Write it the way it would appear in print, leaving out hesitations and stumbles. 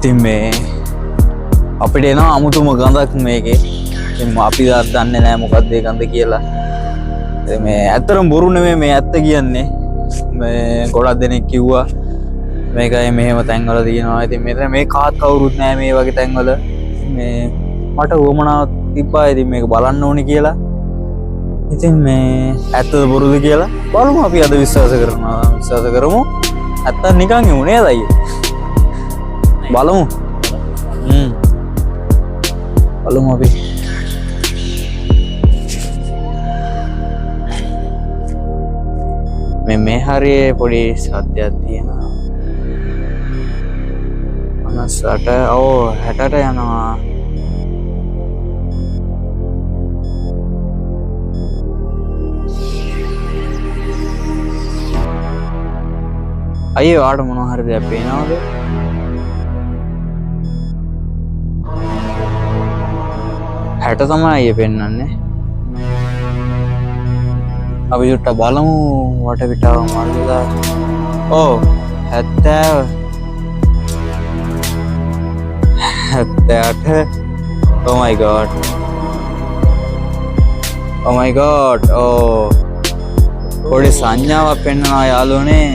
ඉතින් මේ අපිට එනවා අමුතුම ගඳක් මේකේ. ඉතින් අපි දන්නේ නැහැ මොකක්ද ඒ ගඳ කියලා. මේ ඇත්තටම බොරු නෙමෙයි මේ ඇත්ත කියන්නේ. මේ ගොඩක් දෙනෙක් කිව්වා මේකයි මෙහෙම තැන්වල තියෙනවා. ඉතින් මෙතන මේ කාත් කවුරුත් නැහැ මේ වගේ තැන්වල. මේ මට වමනාවක් තිබ්බා ඉතින් මේක බලන්න ඕනේ කියලා. ඉතින් මේ ඇත්තද බොරුද කියලා බලමු. අපි අද විශ්වාස කරමු. ඇත්ත නිකන් යමු නේද අයියේ? බලමු. බලමු අපි. මේ හරියේ පොඩි සත්‍යයක් තියෙනවා. 58 60ට යනවා. අයියේ වාට මොනවා හරි දෙයක් පේනවද? හැට තමයි අයියේ පෙන්වන්නේ. අපි චුට්ට බලමු වටපිටාව මල්ලලා. ඔව් 78. Oh my god. පොඩි සංඥාවක් පෙන්වනවා යාළුවනේ.